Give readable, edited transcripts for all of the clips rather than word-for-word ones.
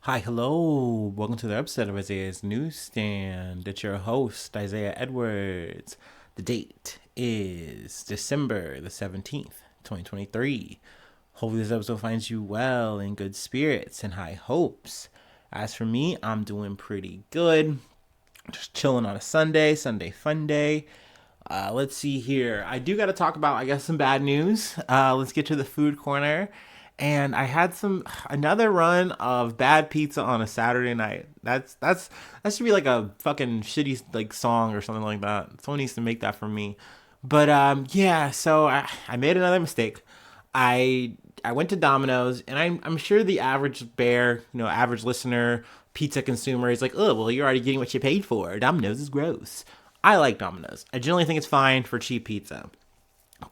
Hi, hello. Welcome to the episode of Isaiah's Newsstand. It's your host, Isaiah Edwards. The date is December the 17th, 2023. Hopefully, this episode finds you well, in good spirits, and high hopes. As for me, I'm doing pretty good. Just chilling on a Sunday fun day. Let's see here. I do got to talk about, I guess, some bad news. Let's get to the food corner. And I had another run of bad pizza on a Saturday night. That should be like a fucking shitty like song or something like that. Someone needs to make that for me. But yeah. So I made another mistake. I I went to Domino's, and I'm sure the average bear, average listener, pizza consumer is like, oh, well, you're already getting what you paid for. Domino's is gross. I like Domino's. I generally think it's fine for cheap pizza.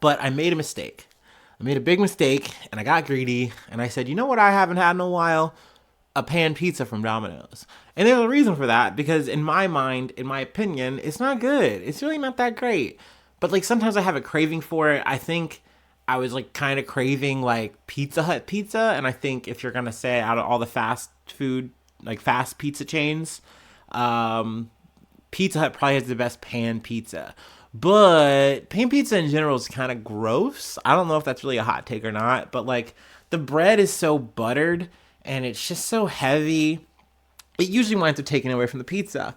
But I made a mistake. I made a big mistake, and I got greedy, and I said, you know what I haven't had in a while? A pan pizza from Domino's. And there's a reason for that, because in my mind, in my opinion, it's not good. It's really not that great. But like sometimes I have a craving for it. I think I was like kind of craving like Pizza Hut pizza, and I think if you're gonna say out of all the fast food, like fast pizza chains, um, Pizza Hut probably has the best pan pizza. But pan pizza in general is kind of gross. I don't know if that's really a hot take or not, but like the bread is so buttered and it's just so heavy. It usually winds up taking away from the pizza.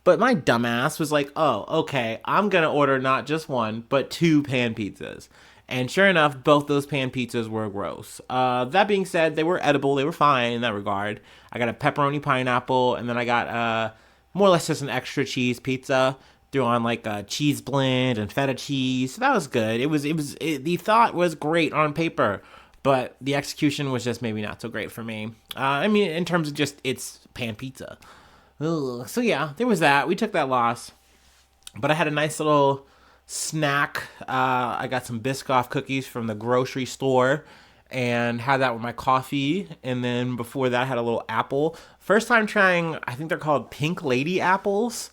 But my dumbass was like, oh, okay, I'm going to order not just one, but two pan pizzas. And sure enough, both those pan pizzas were gross. That being said, they were edible. They were fine in that regard. I got a pepperoni pineapple, and then I got more or less just an extra cheese pizza. Threw on like a cheese blend and feta cheese. So that was good. The thought was great on paper, but the execution was just maybe not so great for me. I mean, in terms of just it's pan pizza. Ugh. So yeah, there was that. We took that loss, but I had a nice little snack. I got some Biscoff cookies from the grocery store and had that with my coffee. And then before that, I had a little apple. First time trying, I think they're called Pink Lady apples.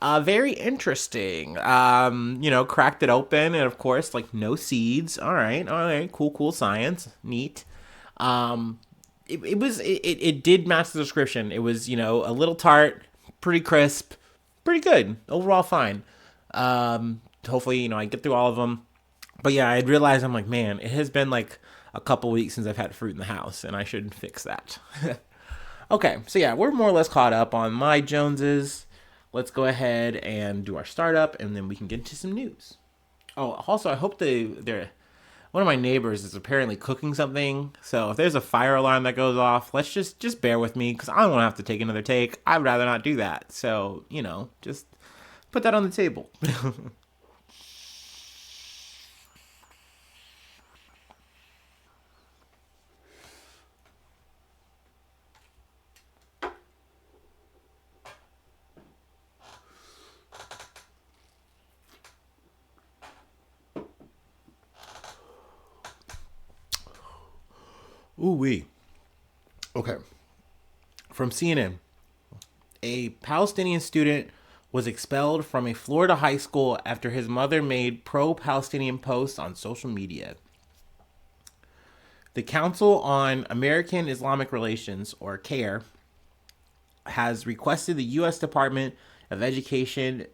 Very interesting. Cracked it open, and of course, like no seeds. All right, cool science, neat. Um, it did match the description. It was a little tart, pretty crisp, pretty good overall, fine. Hopefully I get through all of them. But yeah, I realized I'm like, man, it has been like a couple weeks since I've had fruit in the house, and I should fix that. Okay, so yeah, we're more or less caught up on my Joneses. Let's go ahead and do our startup, and then we can get into some news. Oh, also, I hope they're one of my neighbors is apparently cooking something. So if there's a fire alarm that goes off, let's just bear with me because I don't want to have to take another take. I'd rather not do that. So just put that on the table. Ooh wee. Okay. From CNN, a Palestinian student was expelled from a Florida high school after his mother made pro-Palestinian posts on social media. The Council on American Islamic Relations, or CARE, has requested the U.S. Department of Education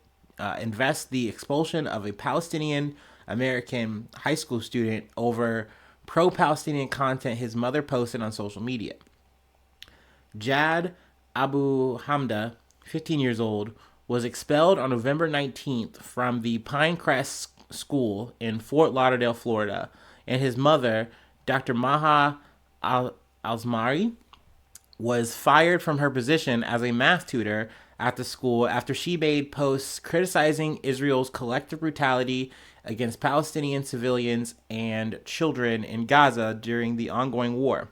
invest the expulsion of a Palestinian American high school student over pro Palestinian content his mother posted on social media. Jad Abu Hamda, 15 years old, was expelled on November 19th from the Pinecrest School in Fort Lauderdale, Florida, and his mother, Dr. Maha Alzmari, was fired from her position as a math tutor at the school after she made posts criticizing Israel's collective brutality against Palestinian civilians and children in Gaza during the ongoing war.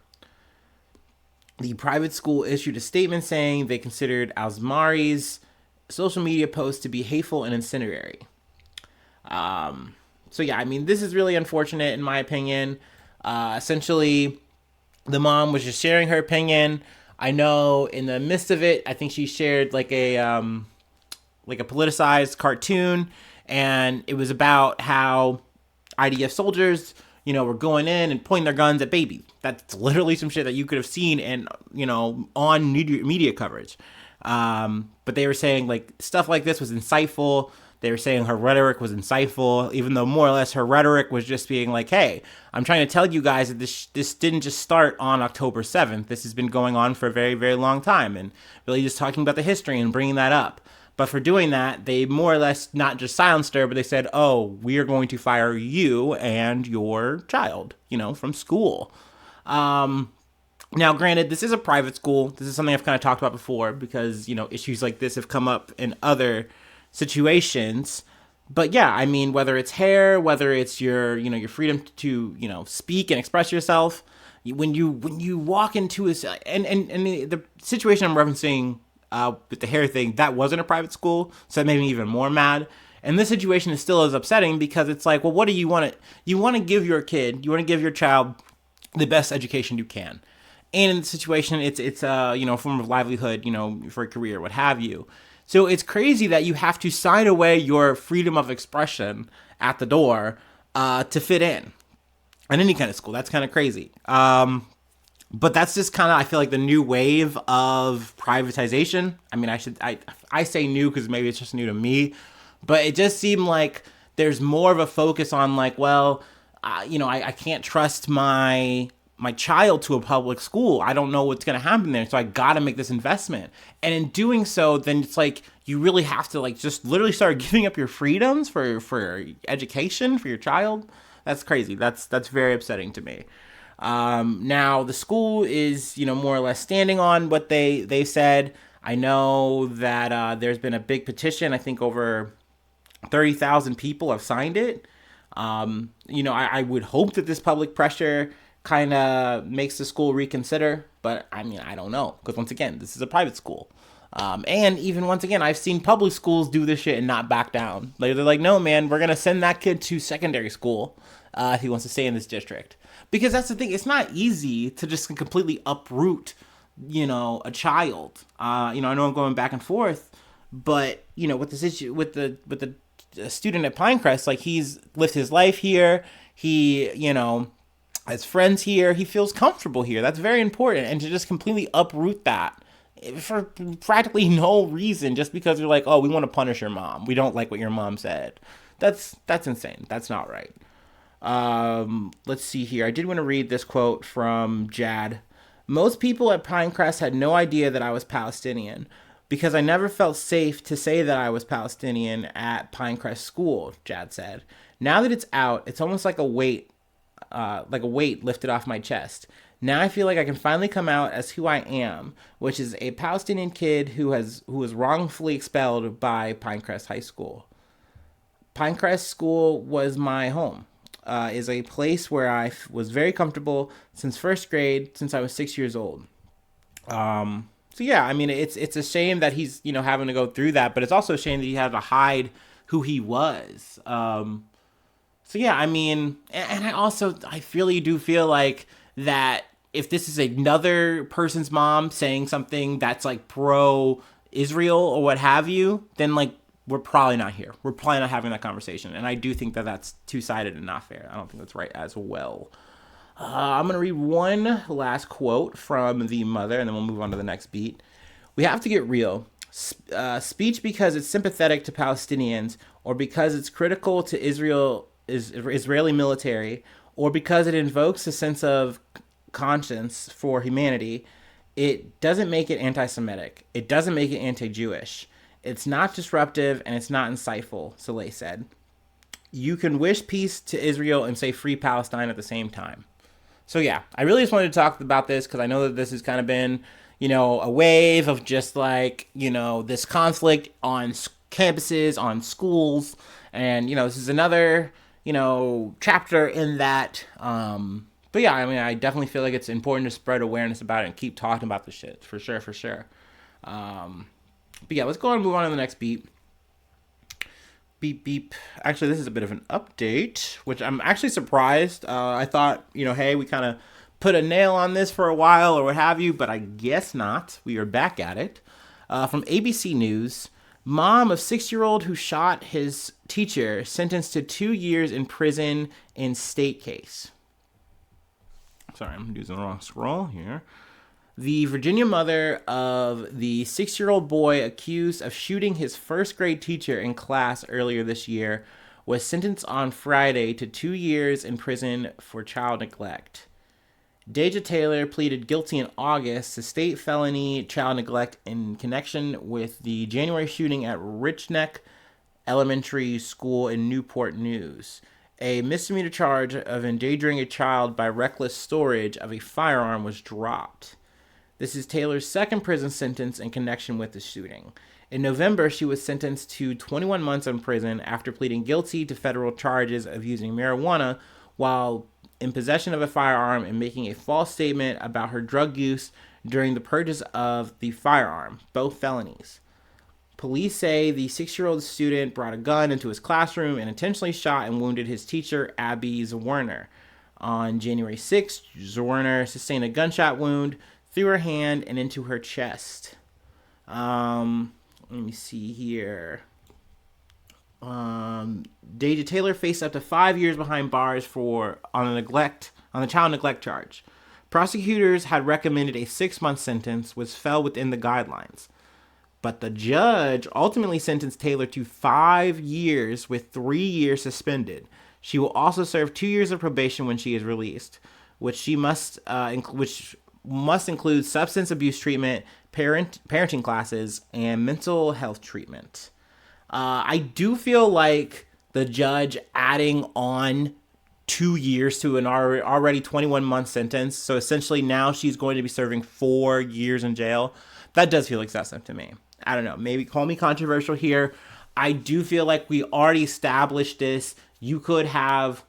The private school issued a statement saying they considered Alzmari's social media posts to be hateful and incendiary. So yeah, I mean, this is really unfortunate in my opinion. Essentially, the mom was just sharing her opinion. I know in the midst of it, I think she shared like a politicized cartoon, and it was about how IDF soldiers, were going in and pointing their guns at babies. That's literally some shit that you could have seen and, on media coverage. But they were saying like stuff like this was insightful. They were saying her rhetoric was insightful, even though more or less her rhetoric was just being like, hey, I'm trying to tell you guys that this didn't just start on October 7th. This has been going on for a very, very long time, and really just talking about the history and bringing that up. But for doing that, they more or less not just silenced her, but they said, oh, we are going to fire you and your child, from school. Now, granted, this is a private school. This is something I've kind of talked about before because, issues like this have come up in other situations. But yeah, I mean, whether it's hair, whether it's your freedom to, speak and express yourself, when you walk into a, and the situation I'm referencing with the hair thing, that wasn't a private school, so that made me even more mad. And this situation is still as upsetting because it's like, well, what do you want to, give your kid, you want to give your child the best education you can. And in the situation, it's a form of livelihood, for a career, what have you. So it's crazy that you have to sign away your freedom of expression at the door to fit in any kind of school. That's kind of crazy. But that's just kind of, I feel like, the new wave of privatization. I mean, I say new because maybe it's just new to me, but it just seemed like there's more of a focus on like, well, I can't trust my child to a public school. I don't know what's going to happen there. So I got to make this investment. And in doing so, then it's like, you really have to like just literally start giving up your freedoms for education for your child. That's crazy. That's very upsetting to me. Now the school is, more or less standing on what they said. I know that, there's been a big petition. I think over 30,000 people have signed it. I would hope that this public pressure kind of makes the school reconsider, but I mean, I don't know, because once again, this is a private school. And even once again, I've seen public schools do this shit and not back down. Like, they're like, no, man, we're going to send that kid to secondary school if he wants to stay in this district. Because that's the thing, it's not easy to just completely uproot, a child. I know I'm going back and forth, but, with this issue, with the student at Pinecrest, like, he's lived his life here. He, has friends here. He feels comfortable here. That's very important. And to just completely uproot that for practically no reason, just because you're like, oh, we want to punish your mom. We don't like what your mom said. That's insane. That's not right. Let's see here. I did want to read this quote from Jad. Most people at Pinecrest had no idea that I was Palestinian because I never felt safe to say that I was Palestinian at Pinecrest School, Jad said. Now that it's out, it's almost like a weight lifted off my chest. Now I feel like I can finally come out as who I am, which is a Palestinian kid who was wrongfully expelled by Pinecrest High School. Pinecrest School was my home. Is a place where I was very comfortable since first grade, since I was 6 years old. So yeah, I mean, it's a shame that he's, having to go through that, but it's also a shame that he had to hide who he was. So yeah, I mean, and I really do feel like that if this is another person's mom saying something that's like pro-Israel or what have you, then like, we're probably not here. We're probably not having that conversation. And I do think that that's two-sided and not fair. I don't think that's right as well. I'm going to read one last quote from the mother, and then we'll move on to the next beat. We have to get real. Speech because it's sympathetic to Palestinians, or because it's critical to Israeli military, or because it invokes a sense of conscience for humanity, it doesn't make it anti-Semitic. It doesn't make it anti-Jewish. It's not disruptive and it's not insightful, Soleil said. You can wish peace to Israel and say free Palestine at the same time. So yeah, I really just wanted to talk about this because I know that this has kind of been, a wave of just like, this conflict on campuses, on schools. And, this is another, chapter in that. But yeah, I mean, I definitely feel like it's important to spread awareness about it and keep talking about this shit. For sure. But yeah, let's go on and move on to the next beat. Beep, beep. Actually, this is a bit of an update, which I'm actually surprised. I thought, hey, we kind of put a nail on this for a while or what have you, but I guess not. We are back at it. From ABC News, mom of 6-year-old who shot his teacher sentenced to 2 years in prison in state case. Sorry, I'm using the wrong scroll here. The Virginia mother of the 6-year-old boy accused of shooting his first grade teacher in class earlier this year was sentenced on Friday to 2 years in prison for child neglect. Deja Taylor pleaded guilty in August to state felony child neglect in connection with the January shooting at Richneck Elementary School in Newport News. A misdemeanor charge of endangering a child by reckless storage of a firearm was dropped. This is Taylor's second prison sentence in connection with the shooting. In November, she was sentenced to 21 months in prison after pleading guilty to federal charges of using marijuana while in possession of a firearm and making a false statement about her drug use during the purchase of the firearm, both felonies. Police say the 6-year-old student brought a gun into his classroom and intentionally shot and wounded his teacher, Abby Zwerner. On January 6th, Zwerner sustained a gunshot wound through her hand and into her chest. Let me see here. Deja Taylor faced up to 5 years behind bars on the child neglect charge. Prosecutors had recommended a 6-month sentence, which fell within the guidelines. But the judge ultimately sentenced Taylor to 5 years with 3 years suspended. She will also serve 2 years of probation when she is released, which must include substance abuse treatment, parenting classes, and mental health treatment. I do feel like the judge adding on 2 years to an already 21-month sentence, so essentially now she's going to be serving 4 years in jail, that does feel excessive to me. I don't know, maybe call me controversial here. I do feel like we already established this. You could have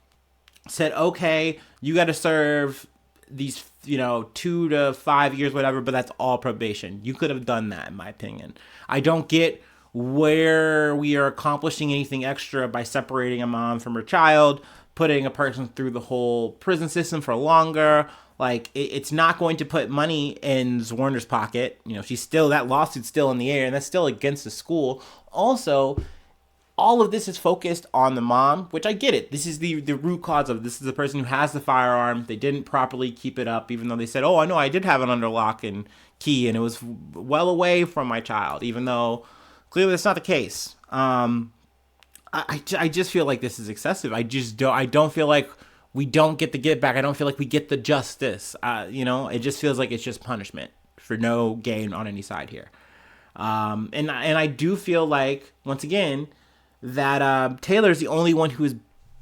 said, okay, you got to serve these 2 to 5 years, whatever, but that's all probation. You could have done that, in my opinion. I don't get where we are accomplishing anything extra by separating a mom from her child, putting a person through the whole prison system for longer. Like, it's not going to put money in Zwerner's pocket. That lawsuit's still in the air, and that's still against the school. Also, all of this is focused on the mom, which I get it. This is the root cause of this is the person who has the firearm. They didn't properly keep it up, even though they said, oh, I know I did have it under lock and key, and it was well away from my child, even though clearly that's not the case. I just feel like this is excessive. I don't feel like we don't get the get back. I don't feel like we get the justice. It just feels like it's just punishment for no gain on any side here. And I do feel like, once again, that Taylor's the only one who is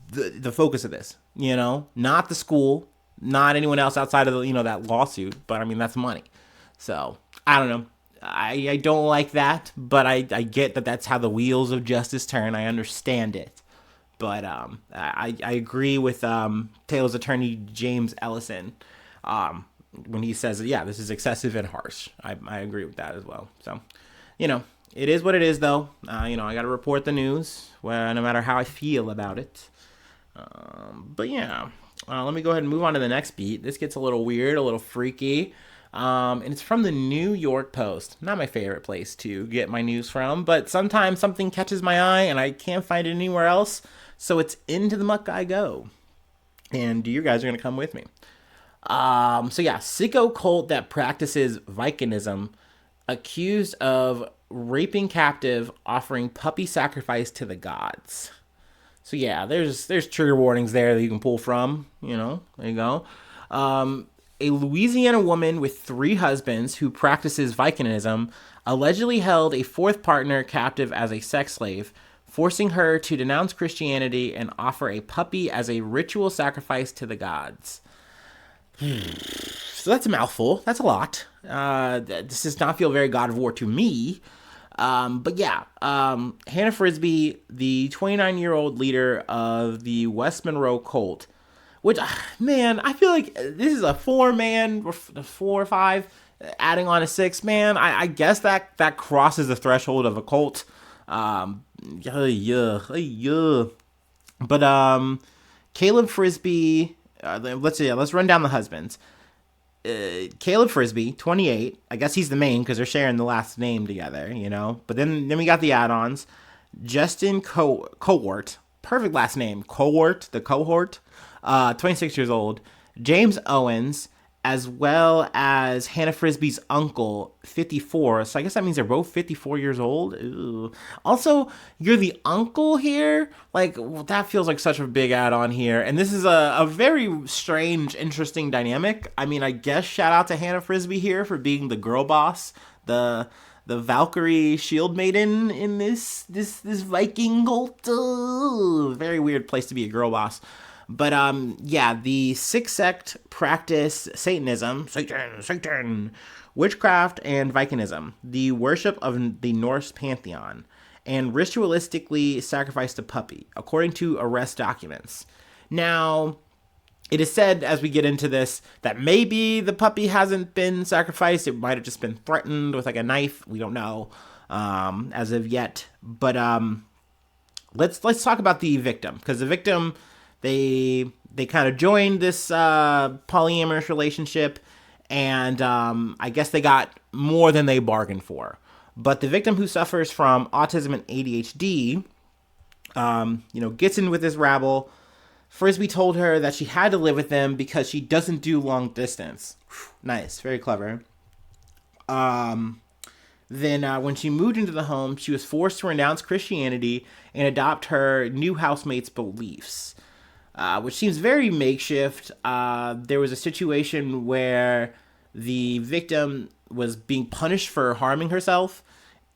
the focus of this. Not the school, not anyone else outside of that lawsuit. But I mean, that's money. So I don't know. I don't like that, but I get that that's how the wheels of justice turn. I understand it. But I agree with Taylor's attorney, James Ellison, when he says, yeah, this is excessive and harsh. I agree with that as well. So, it is what it is, though. I got to report the news, no matter how I feel about it. But yeah, let me go ahead and move on to the next beat. This gets a little weird, a little freaky. And it's from the New York Post. Not my favorite place to get my news from, but sometimes something catches my eye and I can't find it anywhere else. So it's into the muck I go. And you guys are going to come with me. Sicko cult that practices Vikingism accused of raping captive, offering puppy sacrifice to the gods. So yeah, there's trigger warnings there that you can pull from. There you go. A Louisiana woman with 3 husbands who practices Vikingism allegedly held a 4th partner captive as a sex slave, forcing her to denounce Christianity and offer a puppy as a ritual sacrifice to the gods. So that's a mouthful. That's a lot. This does not feel very God of War to me. Hannah Frisbee, the 29-year-old leader of the West Monroe cult, which, man, I feel like this is a 4-man, 4 or 5, adding on a 6, man. I guess that crosses the threshold of a cult. But Caleb Frisbee, let's run down the husbands. Caleb Frisbee, 28. I guess he's the main because they're sharing the last name together, But then we got the add-ons. Justin Cohort, perfect last name, the cohort. 26 years old. James Owens, as well as Hannah Frisbee's uncle, 54. So I guess that means they're both 54 years old. Ooh. Also, you're the uncle here? Like, that feels like such a big add on here. And this is a very strange, interesting dynamic. I mean, I guess shout out to Hannah Frisbee here for being the girl boss, the Valkyrie shield maiden in this Viking cult. Very weird place to be a girl boss. But yeah, the sixth sect practice Satanism, Satan, witchcraft, and Vikingism, the worship of the Norse pantheon, and ritualistically sacrificed a puppy, according to arrest documents. Now, it is said as we get into this that maybe the puppy hasn't been sacrificed. It might have just been threatened with like a knife. We don't know as of yet. But let's talk about the victim, because the victim, they kind of joined this polyamorous relationship, and I guess they got more than they bargained for. But the victim, who suffers from autism and ADHD, gets in with this rabble. Frisbee told her that she had to live with them because she doesn't do long distance. Nice, very clever. Then, when she moved into the home, she was forced to renounce Christianity and adopt her new housemate's beliefs, which seems very makeshift. There was a situation where the victim was being punished for harming herself,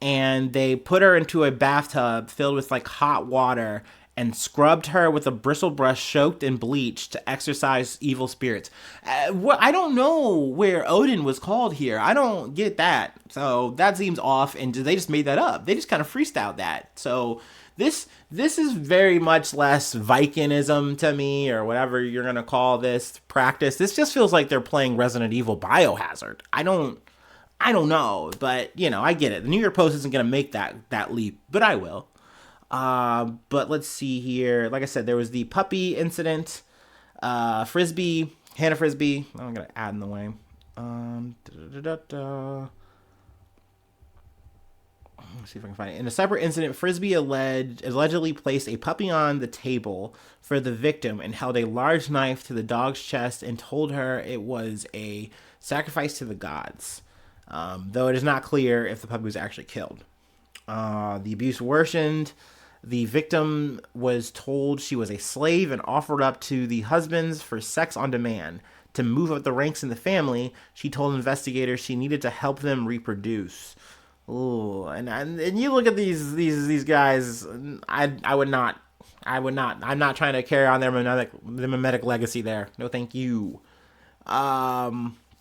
and they put her into a bathtub filled with like hot water and scrubbed her with a bristle brush soaked in bleach to exorcise evil spirits. I don't know where Odin was called here. I don't get that. So that seems off, and they just made that up. They just kind of freestyled that. So this is very much less Vikingism to me, or whatever you're gonna call this practice. This just feels like they're playing Resident Evil Biohazard. I don't know, but I get it. The New York Post isn't gonna make that leap, but I will. But let's see here. Like I said, there was the puppy incident. Frisbee, Hannah Frisbee. I'm gonna add in the way. Let's see if I can find it. In a separate incident, Frisbee allegedly placed a puppy on the table for the victim and held a large knife to the dog's chest and told her it was a sacrifice to the gods. Though it is not clear if the puppy was actually killed. The abuse worsened. The victim was told she was a slave and offered up to the husbands for sex on demand. To move up the ranks in the family, she told investigators she needed to help them reproduce. Ooh, and you look at these guys. I would not. I'm not trying to carry on their mimetic legacy there. No, thank you. But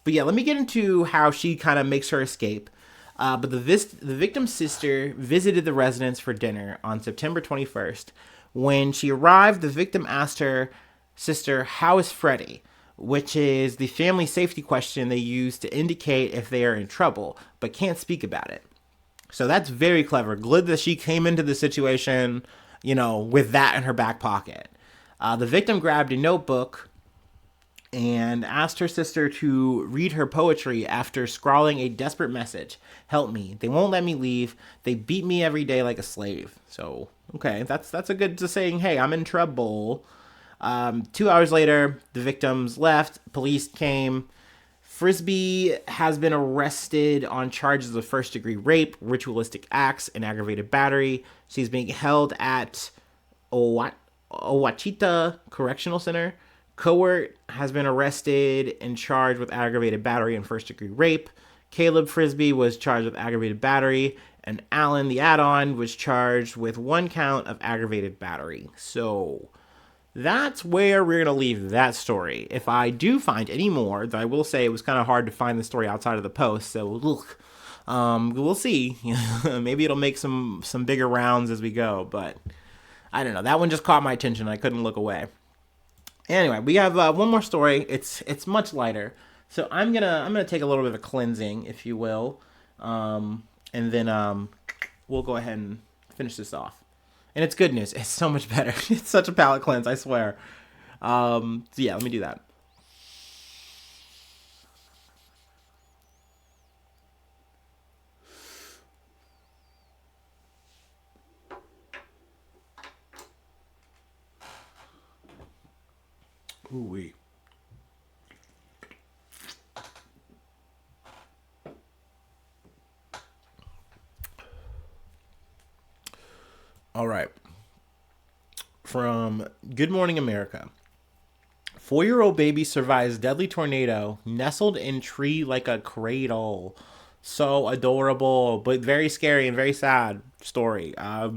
yeah, let me get into how she kind of makes her escape. But the victim's sister visited the residence for dinner on September 21st. When she arrived, the victim asked her sister, "How is Freddie?" which is the family safety question they use to indicate if they are in trouble, but can't speak about it. So that's very clever. Good that she came into the situation, with that in her back pocket. The victim grabbed a notebook and asked her sister to read her poetry after scrawling a desperate message. "Help me. They won't let me leave. They beat me every day like a slave." So, okay, that's a good to saying, hey, I'm in trouble. 2 hours later, the victims left. Police came. Frisbee has been arrested on charges of first-degree rape, ritualistic acts, and aggravated battery. She's being held at Owachita Correctional Center. Cowart has been arrested and charged with aggravated battery and first-degree rape. Caleb Frisbee was charged with aggravated battery, and Alan, the add-on, was charged with 1 count of aggravated battery. So that's where we're going to leave that story. If I do find any more, though I will say it was kind of hard to find the story outside of the post, so look, we'll see. Maybe it'll make some bigger rounds as we go, but I don't know. That one just caught my attention. I couldn't look away. Anyway, we have one more story. It's much lighter, so I'm gonna take a little bit of a cleansing, if you will, and then we'll go ahead and finish this off. And it's good news. It's so much better. It's such a palate cleanse, I swear. So yeah, let me do that. Ooh wee. All right. From Good Morning America. 4-year-old baby survives deadly tornado, nestled in tree like a cradle. So adorable, but very scary and very sad story. A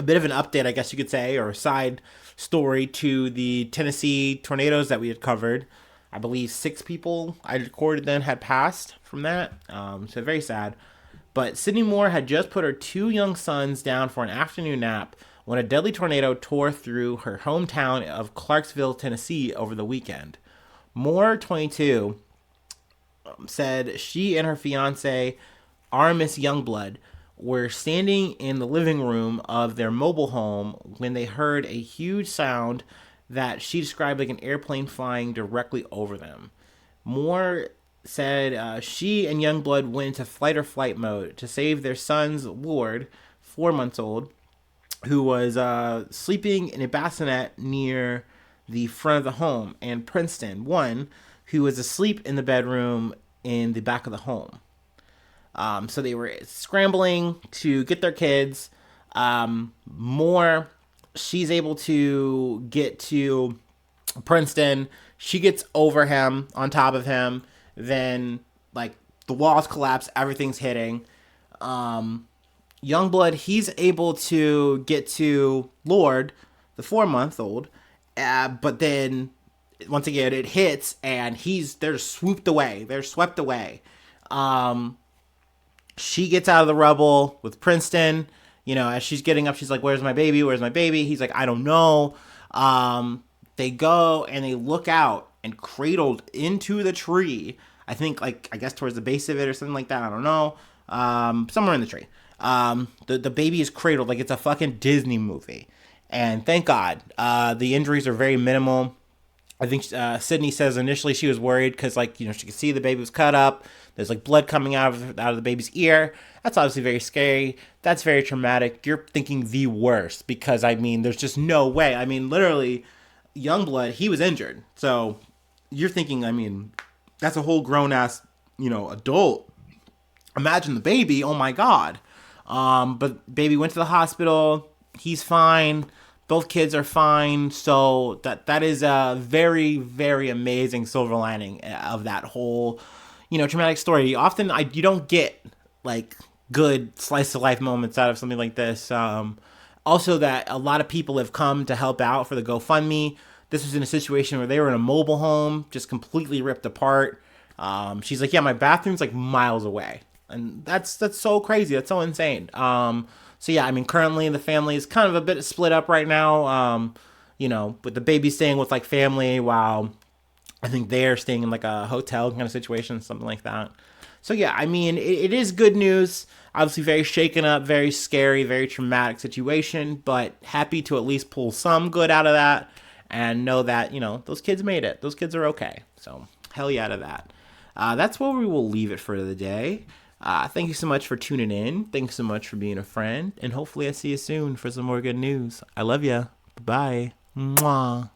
bit of an update, I guess you could say, or a side story to the Tennessee tornadoes that we had covered. I believe 6 people I recorded then had passed from that. So very sad. But Sydney Moore had just put her 2 young sons down for an afternoon nap when a deadly tornado tore through her hometown of Clarksville, Tennessee over the weekend. Moore, 22, said she and her fiance, Aramis Youngblood, were standing in the living room of their mobile home when they heard a huge sound that she described like an airplane flying directly over them. Moore said she and Youngblood went into fight or flight mode to save their son's Lord, 4 months old, who was sleeping in a bassinet near the front of the home, and Princeton, 1, who was asleep in the bedroom in the back of the home. So they were scrambling to get their kids. More, she's able to get to Princeton. She gets over him, on top of him. Then, like, the walls collapse. Everything's hitting. Youngblood, he's able to get to Lord, the 4-month-old. But then, once again, it hits, and they're swooped away. They're swept away. She gets out of the rubble with Princeton. You know, as she's getting up, she's like, "Where's my baby? Where's my baby?" He's like, "I don't know." They go and they look out, and cradled into the tree, I think, like, I guess towards the base of it or something like that. I don't know. Somewhere in the tree. The baby is cradled like it's a fucking Disney movie. And thank God, the injuries are very minimal. I think Sydney says initially she was worried because, like, you know, she could see the baby was cut up. There's like blood coming out of the baby's ear. That's obviously very scary. That's very traumatic. You're thinking the worst because, I mean, there's just no way. I mean, literally, Youngblood, he was injured. So you're thinking, I mean, that's a whole grown ass, you know, adult. Imagine the baby. Oh my God. But baby went to the hospital. He's fine. Both kids are fine. So that is a very, very amazing silver lining of that whole, you know, traumatic story. Often you don't get like good slice of life moments out of something like this. Also, that a lot of people have come to help out for the GoFundMe. This was in a situation where they were in a mobile home, just completely ripped apart. She's like, yeah, my bathroom's like miles away. And that's so crazy. That's so insane. So yeah, I mean, currently the family is kind of a bit split up right now. You know, with the baby staying with like family while I think they're staying in like a hotel kind of situation, something like that. So yeah, I mean, it is good news. Obviously very shaken up, very scary, very traumatic situation, but happy to at least pull some good out of that and know that, you know, those kids made it. Those kids are okay. So hell yeah to that. That's where we will leave it for the day. Thank you so much for tuning in. Thanks so much for being a friend. And hopefully I see you soon for some more good news. I love ya. Bye. Mwah.